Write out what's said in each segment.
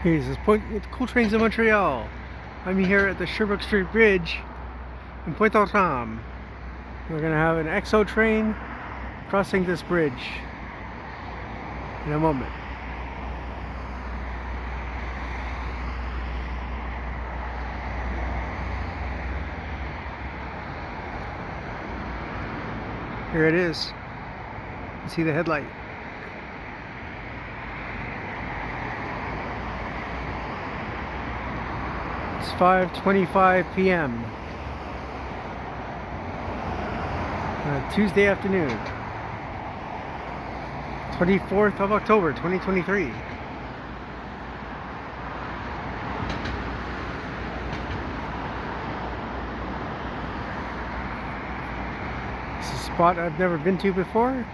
Hey, this is Point with Cool Trains in Montreal. I'm here at the Sherbrooke Street Bridge in Pointe Aux Trembles. We're gonna have an EXO train crossing this bridge in a moment. Here it is. You see the headlight. It's 5:25 p.m. Tuesday afternoon, 24th of October, 2023. It's a spot I've never been to before,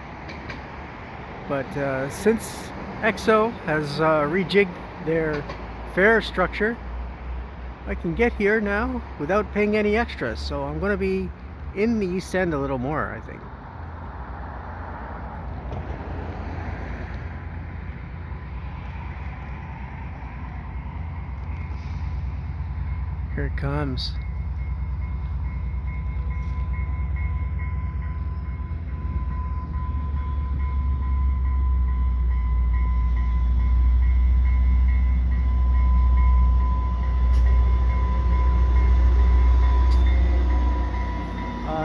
but since EXO has rejigged their fare structure, I can get here now without paying any extras, so I'm going to be in the East End a little more, I think. Here it comes.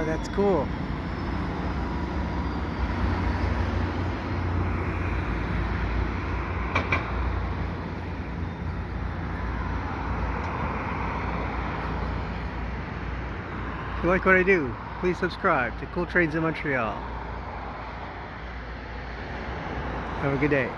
That's cool. If you like what I do, please subscribe to Cool Trains in Montreal. Have a good day.